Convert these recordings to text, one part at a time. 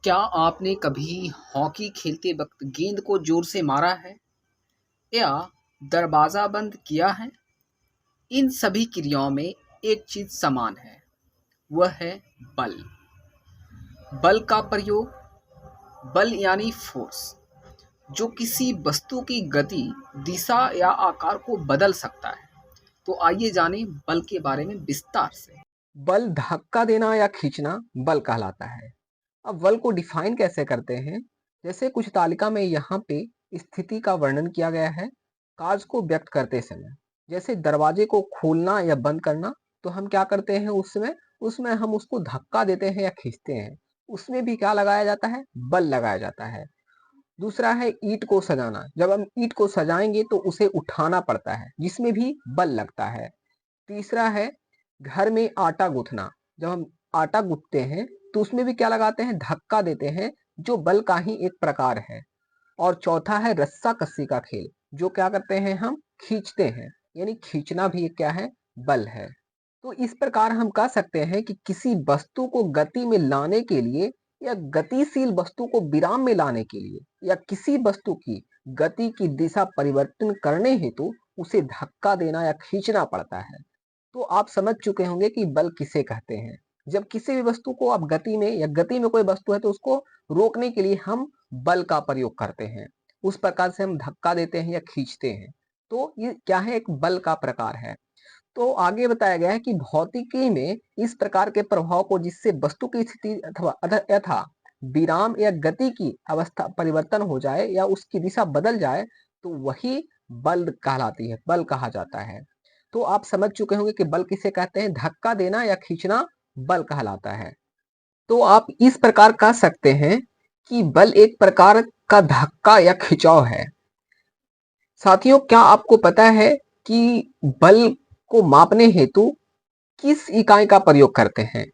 क्या आपने कभी हॉकी खेलते वक्त गेंद को जोर से मारा है या दरवाजा बंद किया है? इन सभी क्रियाओं में एक चीज समान है, वह है बल। बल का प्रयोग, बल यानी फोर्स, जो किसी वस्तु की गति, दिशा या आकार को बदल सकता है। तो आइए जानें बल के बारे में विस्तार से। बल धक्का देना या खींचना बल कहलाता है। अब बल को डिफाइन कैसे करते हैं? जैसे कुछ तालिका में यहाँ पे स्थिति का वर्णन किया गया है कार्य को व्यक्त करते समय। जैसे दरवाजे को खोलना या बंद करना, तो हम क्या करते हैं उसमें हम उसको धक्का देते हैं या खींचते हैं। उसमें भी क्या लगाया जाता है? बल लगाया जाता है। दूसरा है ईंट को सजाना। जब हम ईंट को सजाएंगे तो उसे उठाना पड़ता है, जिसमें भी बल लगता है। तीसरा है घर में आटा गूंथना। जब हम आटा गूंथते हैं तो उसमें भी क्या लगाते हैं? धक्का देते हैं, जो बल का ही एक प्रकार है। और चौथा है रस्सा कस्सी का खेल, जो क्या करते हैं? हम खींचते हैं, यानी खींचना भी एक क्या है? बल है। तो इस प्रकार हम कह सकते हैं कि किसी वस्तु को गति में लाने के लिए या गतिशील वस्तु को विराम में लाने के लिए या किसी वस्तु की गति की दिशा परिवर्तन करने हेतु उसे धक्का देना या खींचना पड़ता है। तो आप समझ चुके होंगे कि बल किसे कहते हैं। जब किसी भी वस्तु को आप गति में या गति में कोई वस्तु है तो उसको रोकने के लिए हम बल का प्रयोग करते हैं। उस प्रकार से हम धक्का देते हैं या खींचते हैं। तो ये क्या है? एक बल का प्रकार है। तो आगे बताया गया है कि भौतिकी में इस प्रकार के प्रभाव को, जिससे वस्तु की स्थिति अथवा यथा विराम या गति की अवस्था परिवर्तन हो जाए या उसकी दिशा बदल जाए, तो वही बल कहलाती है, बल कहा जाता है। तो आप समझ चुके होंगे कि बल किसे कहते हैं। धक्का देना या खींचना बल कहलाता है। तो आप इस प्रकार कह सकते हैं कि बल एक प्रकार का धक्का या खिंचाव है। साथियों, क्या आपको पता है कि बल को मापने हेतु किस इकाई का प्रयोग करते हैं?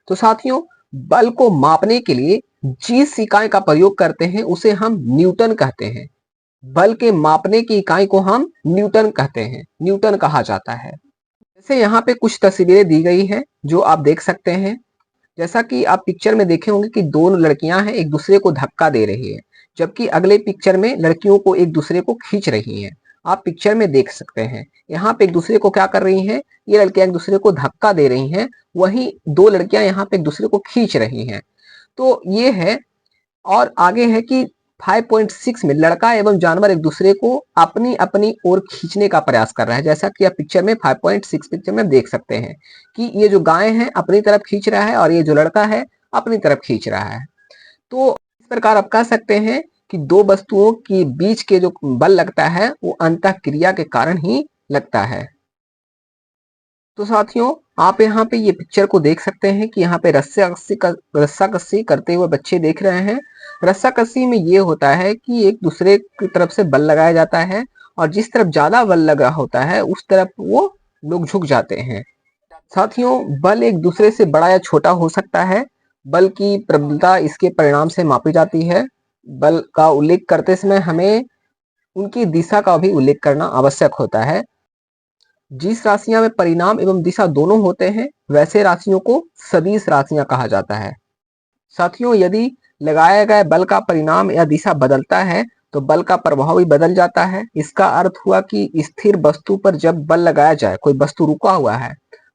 तो साथियों, बल को मापने के लिए जिस इकाई का प्रयोग करते हैं उसे हम न्यूटन कहते हैं। बल के मापने की इकाई को हम न्यूटन कहते हैं, न्यूटन कहा जाता है। जैसे यहाँ पे कुछ तस्वीरें दी गई हैं जो आप देख सकते हैं। जैसा कि आप पिक्चर में देखे होंगे कि दोनों लड़कियां हैं, एक दूसरे को धक्का दे रही है, जबकि अगले पिक्चर में लड़कियों को एक दूसरे को खींच रही हैं। आप पिक्चर में देख सकते हैं यहाँ पे एक दूसरे को क्या कर रही हैं? ये लड़कियां एक दूसरे को धक्का दे रही हैं, वही दो लड़कियां यहाँ पे एक दूसरे को खींच रही हैं। तो ये है। और आगे है कि 5.6 में लड़का एवं जानवर एक दूसरे को अपनी अपनी ओर खींचने का प्रयास कर रहा है। जैसा कि आप पिक्चर में 5.6 पिक्चर में देख सकते हैं कि ये जो गाय है अपनी तरफ खींच रहा है और ये जो लड़का है अपनी तरफ खींच रहा है। तो इस प्रकार आप कह सकते हैं कि दो वस्तुओं के बीच के जो बल लगता है वो अंतःक्रिया के कारण ही लगता है। तो साथियों, आप यहाँ पे ये पिक्चर को देख सकते हैं कि यहाँ पे रस्सा कस्सी करते हुए बच्चे देख रहे हैं। रस्सा कस्सी में ये होता है कि एक दूसरे की तरफ से बल लगाया जाता है और जिस तरफ ज्यादा बल लगा होता है उस तरफ वो लोग झुक जाते हैं। साथियों, बल एक दूसरे से बड़ा या छोटा हो सकता है। बल की प्रबलता इसके परिणाम से मापी जाती है। बल का उल्लेख करते समय हमें उनकी दिशा का भी उल्लेख करना आवश्यक होता है। जिस राशियां में परिणाम एवं दिशा दोनों होते हैं वैसे राशियों को सदिश राशियां कहा जाता है। साथियों, यदि लगाए गए बल का परिणाम या दिशा बदलता है तो बल का प्रभाव भी बदल जाता है। इसका अर्थ हुआ कि स्थिर वस्तु पर जब बल लगाया जाए, कोई वस्तु रुका हुआ है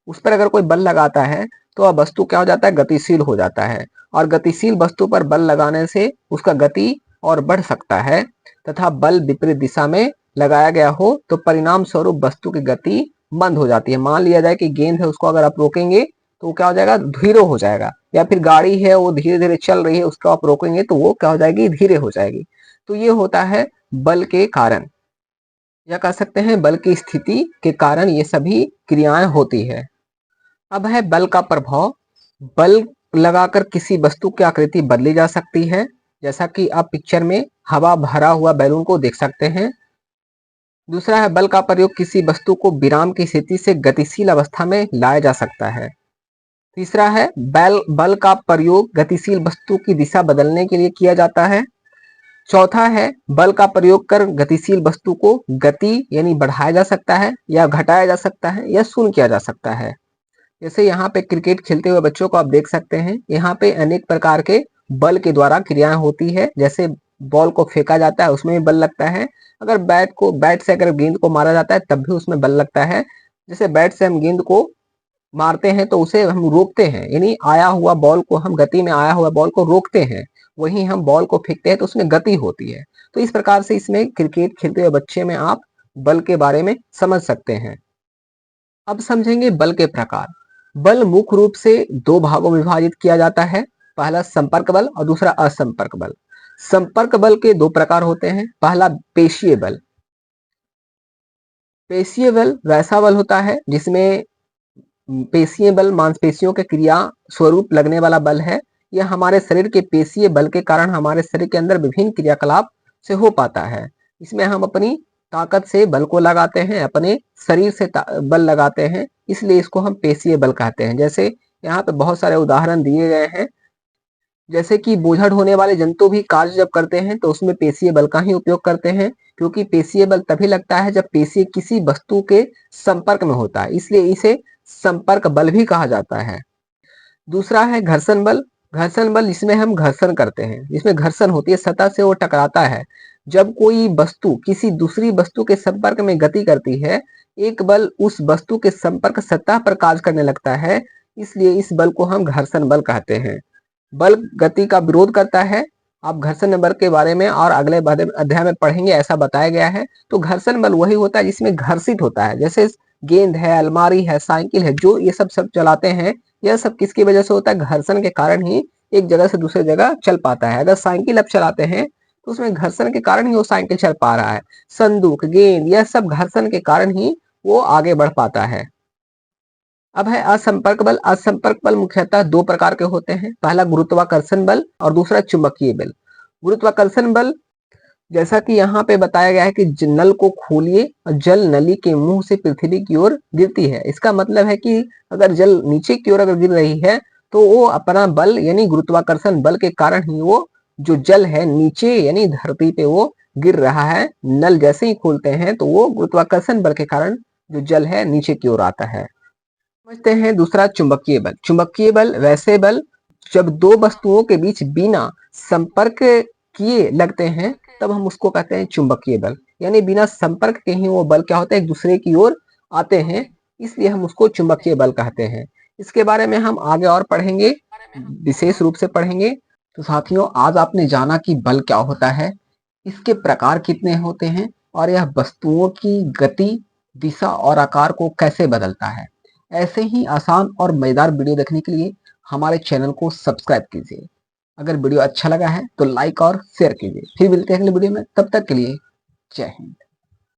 उस पर अगर कोई बल लगाता है तो वह वस्तु क्या हो जाता है? गतिशील हो जाता है। और गतिशील वस्तु पर बल लगाने से उसका गति और बढ़ सकता है तथा बल विपरीत दिशा में लगाया गया हो तो परिणाम स्वरूप वस्तु की गति मंद हो जाती है। मान लिया जाए कि गेंद है, उसको अगर आप रोकेंगे तो वो क्या हो जाएगा? धीरे हो जाएगा। या फिर गाड़ी है वो धीरे धीरे चल रही है, उसको आप रोकेंगे तो वो क्या हो जाएगी? धीरे हो जाएगी। तो ये होता है बल के कारण, या कह सकते हैं बल की स्थिति के कारण ये सभी क्रियाएं होती है। अब है बल का प्रभाव। बल लगाकर किसी वस्तु की आकृति बदली जा सकती है। जैसा कि आप पिक्चर में हवा भरा हुआ बैलून को देख सकते हैं। दूसरा है बल का प्रयोग किसी वस्तु को विराम की स्थिति से गतिशील अवस्था में लाया जा सकता है। तीसरा है बल का प्रयोग गतिशील वस्तु की दिशा बदलने के लिए किया जाता है। चौथा है बल का प्रयोग कर गतिशील वस्तु को गति यानी बढ़ाया जा सकता है या घटाया जा सकता है या शून्य किया जा सकता है। जैसे यहाँ पे क्रिकेट खेलते हुए बच्चों को आप देख सकते हैं, यहाँ पे अनेक प्रकार के बल के द्वारा क्रियाएं होती है। जैसे बॉल को फेंका जाता है उसमें भी बल लगता है, अगर बैट से अगर गेंद को मारा जाता है तब भी उसमें बल लगता है। जैसे बैट से हम गेंद को मारते हैं तो उसे हम रोकते हैं, यानी आया हुआ बॉल को हम गति में आया हुआ बॉल को रोकते हैं, वहीं हम बॉल को फेंकते हैं तो उसमें गति होती है। तो इस प्रकार से इसमें क्रिकेट खेलते हुए बच्चे में आप बल के बारे में समझ सकते हैं। अब समझेंगे बल के प्रकार। बल मुख्य रूप से दो भागों में विभाजित किया जाता है, पहला संपर्क बल और दूसरा असंपर्क बल। संपर्क बल के दो प्रकार होते हैं। पहला पेशीय बल। पेशीय बल वैसा बल होता है जिसमें पेशीय बल मांसपेशियों के क्रिया स्वरूप लगने वाला बल है। यह हमारे शरीर के पेशीय बल के कारण हमारे शरीर के अंदर विभिन्न क्रियाकलाप से हो पाता है। इसमें हम अपनी ताकत से बल को लगाते हैं, अपने शरीर से बल लगाते हैं, इसलिए इसको हम पेशीय बल कहते हैं। जैसे यहाँ पे बहुत सारे उदाहरण दिए गए हैं, जैसे कि बोझा ढोने वाले जंतु भी कार्य जब करते हैं तो उसमें पेशीय बल का ही उपयोग करते हैं, क्योंकि पेशीय बल तभी लगता है जब पेशीय किसी वस्तु के संपर्क में होता है, इसलिए इसे संपर्क बल भी कहा जाता है। दूसरा है घर्षण बल। घर्षण बल जिसमें हम घर्षण करते हैं, जिसमें घर्षण होती है, सतह से वो टकराता है। जब कोई वस्तु किसी दूसरी वस्तु के संपर्क में गति करती है, एक बल उस वस्तु के संपर्क सतह पर कार्य करने लगता है, इसलिए इस बल को हम घर्षण बल कहते हैं। बल गति का विरोध करता है। आप घर्षण बल के बारे में और अगले अध्याय में पढ़ेंगे, ऐसा बताया गया है। तो घर्षण बल वही होता है जिसमें घर्षित होता है, जैसे गेंद है, अलमारी है, साइकिल है, जो ये सब चलाते हैं, यह सब किसकी वजह से होता है? घर्षण के कारण ही एक जगह से दूसरी जगह चल पाता है। अगर साइकिल आप चलाते हैं तो उसमें घर्षण के कारण ही वो साइकिल चल पा रहा है। संदूक, गेंद, यह सब घर्षण के कारण ही वो आगे बढ़ पाता है। अब है असंपर्क बल। असंपर्क बल मुख्यतः दो प्रकार के होते हैं, पहला गुरुत्वाकर्षण बल और दूसरा चुंबकीय बल। गुरुत्वाकर्षण बल जैसा कि यहाँ पे बताया गया है कि नल को खोलिए और जल नली के मुंह से पृथ्वी की ओर गिरती है। इसका मतलब है कि अगर जल नीचे की ओर अगर गिर रही है तो वो अपना बल यानी गुरुत्वाकर्षण बल के कारण ही वो जो जल है नीचे यानी धरती पे वो गिर रहा है। नल जैसे ही खोलते हैं तो वो गुरुत्वाकर्षण बल के कारण जो जल है नीचे की ओर आता है। समझते हैं दूसरा चुंबकीय बल। चुंबकीय बल वैसे बल जब दो वस्तुओं के बीच बिना संपर्क किए लगते हैं तब हम उसको कहते हैं चुंबकीय बल, यानी बिना संपर्क के ही वो बल क्या होता है? एक दूसरे की ओर आते हैं, इसलिए हम उसको चुंबकीय बल कहते हैं। इसके बारे में हम आगे और पढ़ेंगे, विशेष रूप से पढ़ेंगे। तो साथियों, आज आपने जाना कि बल क्या होता है, इसके प्रकार कितने होते हैं और यह वस्तुओं की गति, दिशा और आकार को कैसे बदलता है। ऐसे ही आसान और मजेदार वीडियो देखने के लिए हमारे चैनल को सब्सक्राइब कीजिए। अगर वीडियो अच्छा लगा है तो लाइक और शेयर कीजिए। फिर मिलते हैं अगले वीडियो में, तब तक के लिए जय हिंद।